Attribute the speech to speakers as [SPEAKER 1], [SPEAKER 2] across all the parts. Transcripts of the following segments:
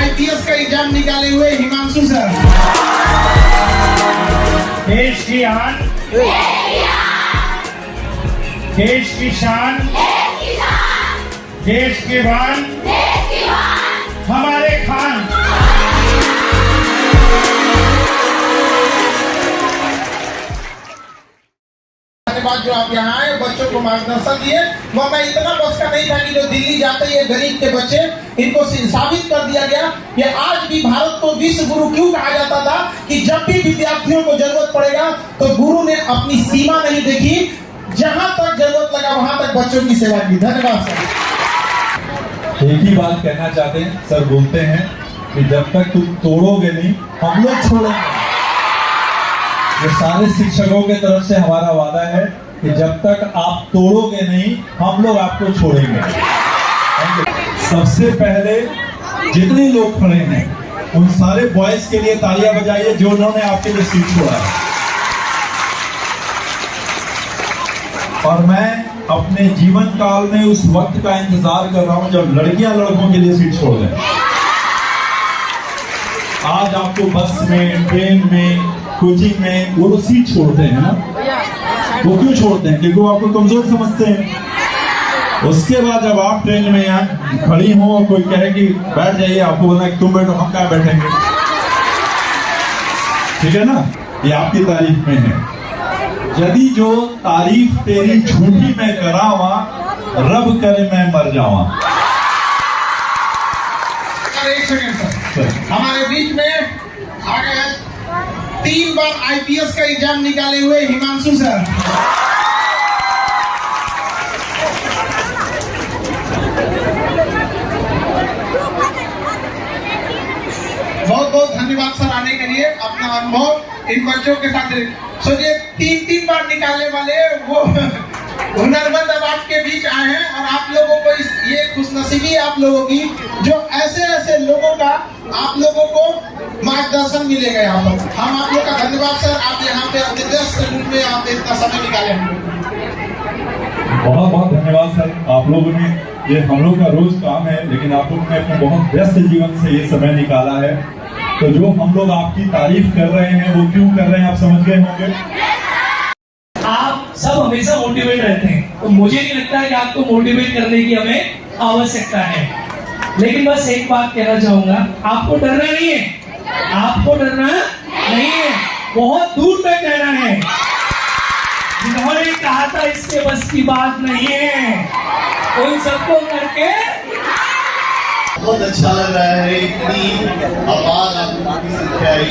[SPEAKER 1] IPS का exam निकाले हुए हिमांशु सर।
[SPEAKER 2] देश की आन, देश की शान, देश की बान, हमारे खान।
[SPEAKER 1] बाद जो आप यहाँ आए बच्चों को मार्गदर्शन दिए, वो मैं इतना बस का नहीं था कि जो दिल्ली जाते ये गरीब के बच्चे, इनको साबित कर दिया गया कि आज भी भारत को विश्व गुरु क्यों कहा जाता था कि जब भी विद्यार्थियों को जरूरत पड़ेगा तो गुरु ने अपनी सीमा नहीं देखी, जहां तक जरूरत लगा वहां तक बच्चों की सेवा की। धन्यवाद सर।
[SPEAKER 3] एक ही बात कहना चाहते हैं सर, बोलते हैं कि जब तक तुम तोड़ोगे नहीं हम लोग छोड़ेंगे। ये सारे शिक्षकों के तरफ से हमारा वादा है कि जब तक आप तोड़ोगे नहीं हम लोग आपको छोड़ेंगे। सबसे पहले जितने लोग खड़े हैं उन सारे बॉयज के लिए तालियां बजाइए जो उन्होंने आपके लिए सीट छोड़ा है। और मैं अपने जीवन काल में उस वक्त का इंतजार कर रहा हूं जब लड़कियां लड़कों के लिए सीट छोड़ दें। आज आपको बस में, ट्रेन में, कोचिंग में वो लोग सीट छोड़ते हैं ना, वो क्यों छोड़ते हैं? क्योंकि वो आपको कमजोर समझते हैं। उसके बाद जब आप ट्रेन में यहाँ खड़ी हो और कोई कहे कि बैठ जाइए, आपको बोलना कि तुम बैठो, हम क्या बैठेंगे? ठीक है ना? ये आपकी तारीफ में है। यदि जो तारीफ तेरी झूठी मैं करावा, रब करे मैं मर जावा।
[SPEAKER 1] एक सेकंड सर, हमारे बीच में आ गए 3 बार IPS का एग्जाम निकाले हुए हिमांशु सर। बहुत बहुत धन्यवाद सर आने के लिए, अपना अनुभव इन बच्चों के साथ। सोचिए 3 बार निकालने वाले वो हुनरमंद अब आपके बीच आए हैं और आप लोगों को ये खुशनसीबी आप लोगों की जो ऐसे लोगों का आप लोगों को मार्गदर्शन मिलेगा यहाँ पर। हम आप लोग का धन्यवाद सर, आप यहाँ पे अपने व्यस्त रूप में आप इतना समय निकाले हैं।
[SPEAKER 3] बहुत बहुत धन्यवाद सर। आप लोगों ने, ये हम लोग का रोज काम है, लेकिन आप लोगों ने अपने बहुत व्यस्त जीवन से ये समय निकाला है। तो जो हम लोग आपकी तारीफ कर रहे हैं वो क्यों कर रहे हैं आप समझ गए होंगे।
[SPEAKER 4] आप सब हमेशा मोटिवेट रहते हैं, तो मुझे नहीं लगता कि आपको मोटिवेट करने की हमें आवश्यकता है। लेकिन बस एक बात कहना चाहूंगा, आपको डरना नहीं है, आपको डरना नहीं है, बहुत दूर तक जाना है। जिन्होंने कहा था इसके बस की बात नहीं है, उन सबको करके
[SPEAKER 5] बहुत अच्छा लग रहा है। इतनी आवाज आपकी संख्या आई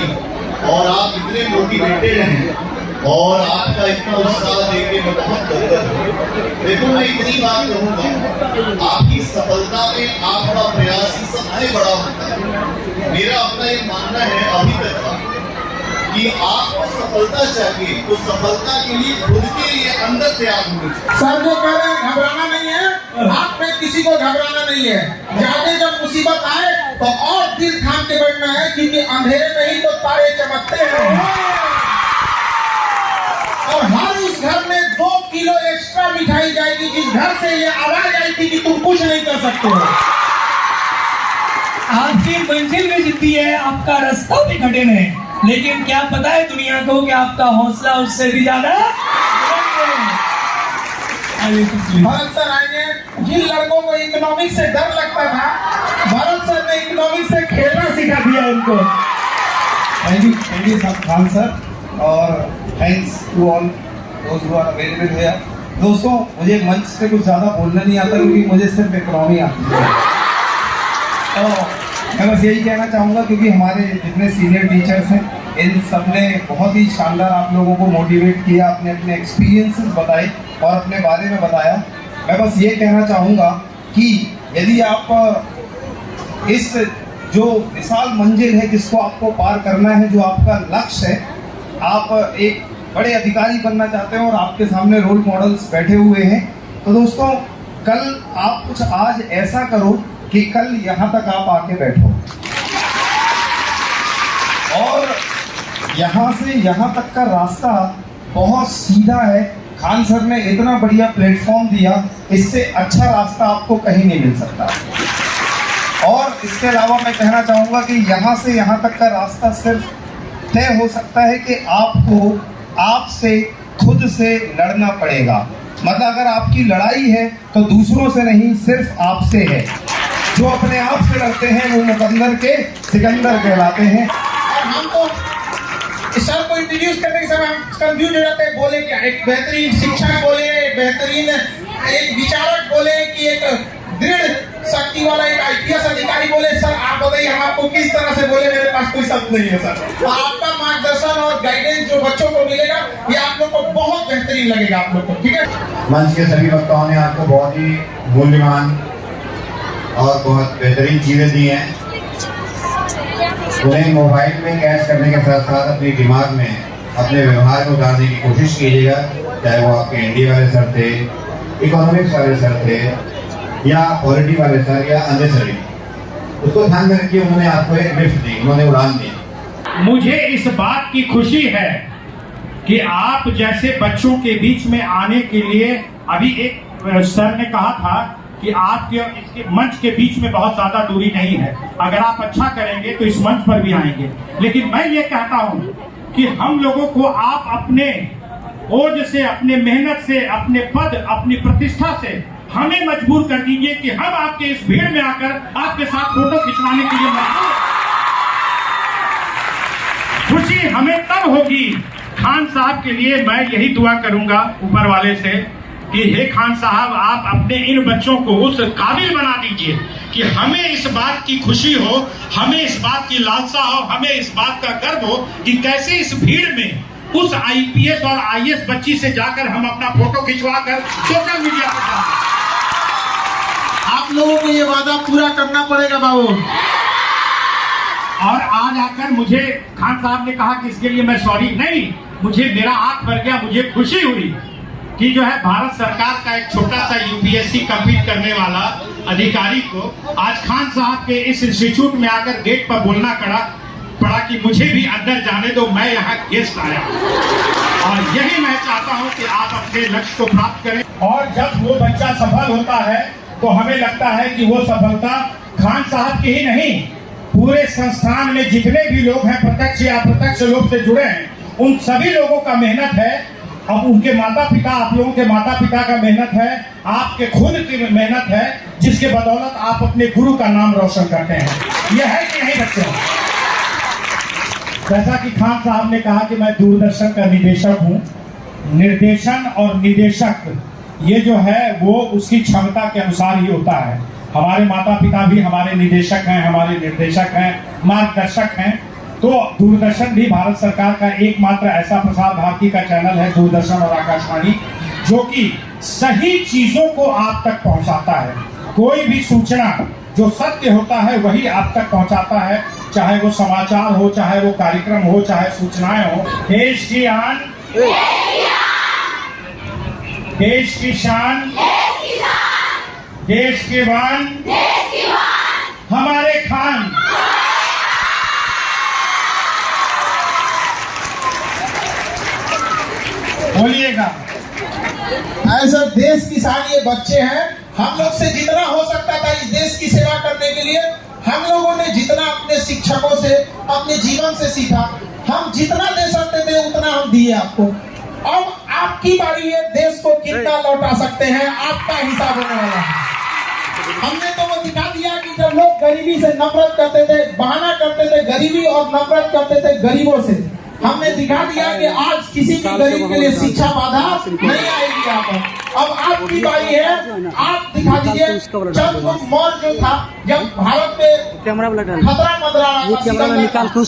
[SPEAKER 5] और आप इतने मोटिवेटेड हैं और आपका इतना उत्साह देख मैं बहुत गदगद हूँ। देखो मैं इतनी बात कहूँगा, आपकी सफलता में आपका प्रयास ही सबसे बड़ा होता है। मेरा अपना ये मानना है अभी तक का कि आपको सफलता चाहिए तो सफलता के लिए खुद के लिए अंदर त्याग होनी चाहिए।
[SPEAKER 1] सर जो कह रहे हैं घबराना नहीं है, आप में किसी को घबराना नहीं है। ज्यादा जब मुसीबत आए तो और दिल थाम के बैठना है, क्योंकि अंधेरे में ही तो तारे चमकते हैं। और हर उस घर में 2 किलो एक्स्ट्रा मिठाई जाएगी जिस घर से ये आवाज आई थी कि तुम कुछ नहीं कर सकते हो।
[SPEAKER 4] आपकी मंजिल में जीती है, आपका रास्ता भी कठिन है, लेकिन क्या पता है दुनिया को कि आपका हौसला उससे भी ज्यादा।
[SPEAKER 1] भरत सर आएंगे। जिन लड़कों को इकोनॉमिक्स से डर लगता था, भरत सर ने इकोनॉमिक्स से खेलना सिखा दिया उनको।
[SPEAKER 6] थैंक यू खान सर और थैंक्स टू ऑल दोस्त हु आर अवेलेबल हियर। दोस्तों मुझे मंच से कुछ ज्यादा बोलना नहीं आता क्योंकि मुझे सिर्फ इकोनॉमी आती है। तो मैं बस यही कहना चाहूँगा, क्योंकि हमारे जितने सीनियर टीचर्स हैं इन सब ने बहुत ही शानदार आप लोगों को मोटिवेट किया, अपने अपने एक्सपीरियंसेस बताए और अपने बारे में बताया। मैं बस ये कहना चाहूँगा कि यदि आप इस जो विशाल मंजिल है जिसको आपको पार करना है, जो आपका लक्ष्य है, आप एक बड़े अधिकारी बनना चाहते हैं और आपके सामने रोल मॉडल्स बैठे हुए हैं, तो दोस्तों कल आप कुछ आज ऐसा करो कि कल यहाँ तक आप आके बैठो और यहाँ से यहाँ तक का रास्ता बहुत सीधा है। खान सर ने इतना बढ़िया प्लेटफॉर्म दिया, इससे अच्छा रास्ता आपको कहीं नहीं मिल सकता। और इसके अलावा मैं कहना चाहूँगा कि यहाँ से यहाँ तक का रास्ता सिर्फ तय हो सकता है कि आपको आपसे खुद से लड़ना पड़ेगा। मतलब अगर आपकी लड़ाई है तो दूसरों से नहीं, सिर्फ आपसे है। जो अपने आप से लड़ते हैं वो मुकद्दर के सिकंदर कहलाते हैं।
[SPEAKER 1] और हम तो इस सर को इंट्रोड्यूस करने के समय हम कंफ्यूज हो जाते हैं, बोले क्या, एक बेहतरीन शिक्षक बोले, बेहतरीन एक विचारक बोले कि एक दृढ़ शक्ति वाला एक IPS अधिकारी बोले। सर आप बताइए हम आपको किस तरह से बोले, मेरे पास कोई शब्द नहीं है सर। तो आपका मार्गदर्शन और गाइडेंस जो बच्चों को मिलेगा ये आप लोग को बहुत बेहतरीन लगेगा आप लोग को, ठीक है।
[SPEAKER 7] मंच के सभी वक्ताओं ने आपको बहुत ही मूल्यवान और बहुत बेहतरीन चीजें दी हैं। उन्हें मोबाइल में कैच करने के साथ साथ अपने दिमाग में अपने व्यवहार को उतारने की कोशिश कीजिएगा, चाहे वो आपके ND वाले सर थे, इकोनॉमिक्स वाले सर थे या पॉलिटी वाले सर या अननेसेसरी, उसको ध्यान में रखिए। उन्होंने आपको एक लिफ्ट दी, उन्होंने उड़ान दी।
[SPEAKER 2] मुझे इस बात की खुशी है कि आप जैसे बच्चों के बीच में आने के लिए, अभी एक सर ने कहा था कि आपके इसके मंच के बीच में बहुत ज्यादा दूरी नहीं है, अगर आप अच्छा करेंगे तो इस मंच पर भी आएंगे। लेकिन मैं ये कहता हूं कि हम लोगों को आप अपने ओज से, अपने मेहनत से, अपने पद, अपनी प्रतिष्ठा से हमें मजबूर कर दीजिए कि हम आपके इस भीड़ में आकर आपके साथ फोटो खिंचवाने के लिए मजबूर। खुशी हमें तब होगी। खान साहब के लिए मैं यही दुआ करूंगा ऊपर वाले से कि हे खान साहब, आप अपने इन बच्चों को उस काबिल बना दीजिए कि हमें इस बात की खुशी हो, हमें इस बात की लालसा हो, हमें इस बात का गर्व हो कि कैसे इस भीड़ में उस IPS और IAS बच्ची से जाकर हम अपना फोटो खिंचवा कर सोशल मीडिया पर डालें।
[SPEAKER 1] आप लोगों को ये वादा पूरा करना पड़ेगा बाबू।
[SPEAKER 2] और आज आकर मुझे खान साहब ने कहा कि इसके लिए मैं सॉरी नहीं, मुझे मेरा आंख भर गया, मुझे खुशी हुई कि जो है भारत सरकार का एक छोटा सा UPSC कंप्लीट करने वाला अधिकारी को आज खान साहब के इस इंस्टीट्यूट में आकर गेट पर बोलना पड़ा कि मुझे भी अंदर जाने दो, मैं यहाँ गेस्ट आया। और यही मैं चाहता हूँ कि आप अपने लक्ष्य को प्राप्त करें। और जब वो बच्चा सफल होता है तो हमें लगता है कि वो सफलता खान साहब की ही नहीं, पूरे संस्थान में जितने भी लोग हैं प्रत्यक्ष या अप्रत्यक्ष रूप से जुड़े हैं, उन सभी लोगों का मेहनत है। अब उनके माता पिता, आप लोगों के माता पिता का मेहनत है, आपके खुद की मेहनत है, जिसके बदौलत आप अपने गुरु का नाम रोशन करते हैं। यह है कि नहीं बच्चों? जैसा कि खान साहब ने कहा कि मैं दूरदर्शन का निदेशक हूँ। निर्देशन और निदेशक ये जो है वो उसकी क्षमता के अनुसार ही होता है। हमारे माता पिता भी हमारे निदेशक हैं, हमारे निर्देशक हैं, मार्गदर्शक हैं। तो दूरदर्शन भी भारत सरकार का एकमात्र ऐसा प्रसार भारती का चैनल है, दूरदर्शन और आकाशवाणी, जो कि सही चीजों को आप तक पहुंचाता है। कोई भी सूचना जो सत्य होता है वही आप तक पहुंचाता है, चाहे वो समाचार हो, चाहे वो कार्यक्रम हो, चाहे सूचनाएं हो। देश की आन, देश की शान, देश की बान, हमारे खान। बोलिएगा।
[SPEAKER 1] ऐसा देश की शान ये बच्चे हैं। हम लोग से जितना हो सकता था इस देश की सेवा करने के लिए, हम लोगों ने जितना अपने शिक्षकों से, अपने जीवन से सीखा, हम जितना दे सकते थे उतना हम दिए आपको। अब आपकी बारी है, देश को कितना लौटा सकते हैं आपका हिसाब होने वाला है। हमने तो वो दिखा दिया कि जब लोग गरीबी से नफरत करते थे, बहाना करते थे गरीबी और नफरत करते थे गरीबों से, हमने दिखा दिया कि आज किसी भी गरीब के लिए शिक्षा बाधा नहीं आएगी यहाँ पर। अब आपकी बारी है, आप दिखा दीजिए चंद्रगुप्त मौर्य जो था, जब भारत पे खतरा मंडरा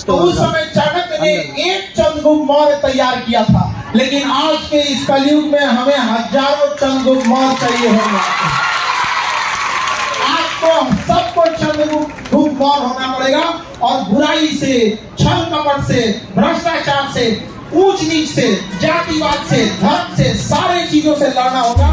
[SPEAKER 1] तो उस समय चाणक्य ने एक चंद्रगुप्त मौर्य तैयार किया था, लेकिन आज के इस कलयुग में हमें हजारों चंद्रगुप्त मौर्य चाहिए होंगे। आपको सबको चंद्रगुप्त मौर्य होना पड़ेगा और बुराई से, छल कपट से, भ्रष्टाचार से, ऊंच नीच से, जातिवाद से, धर्म से, सारे चीजों से लड़ना होगा।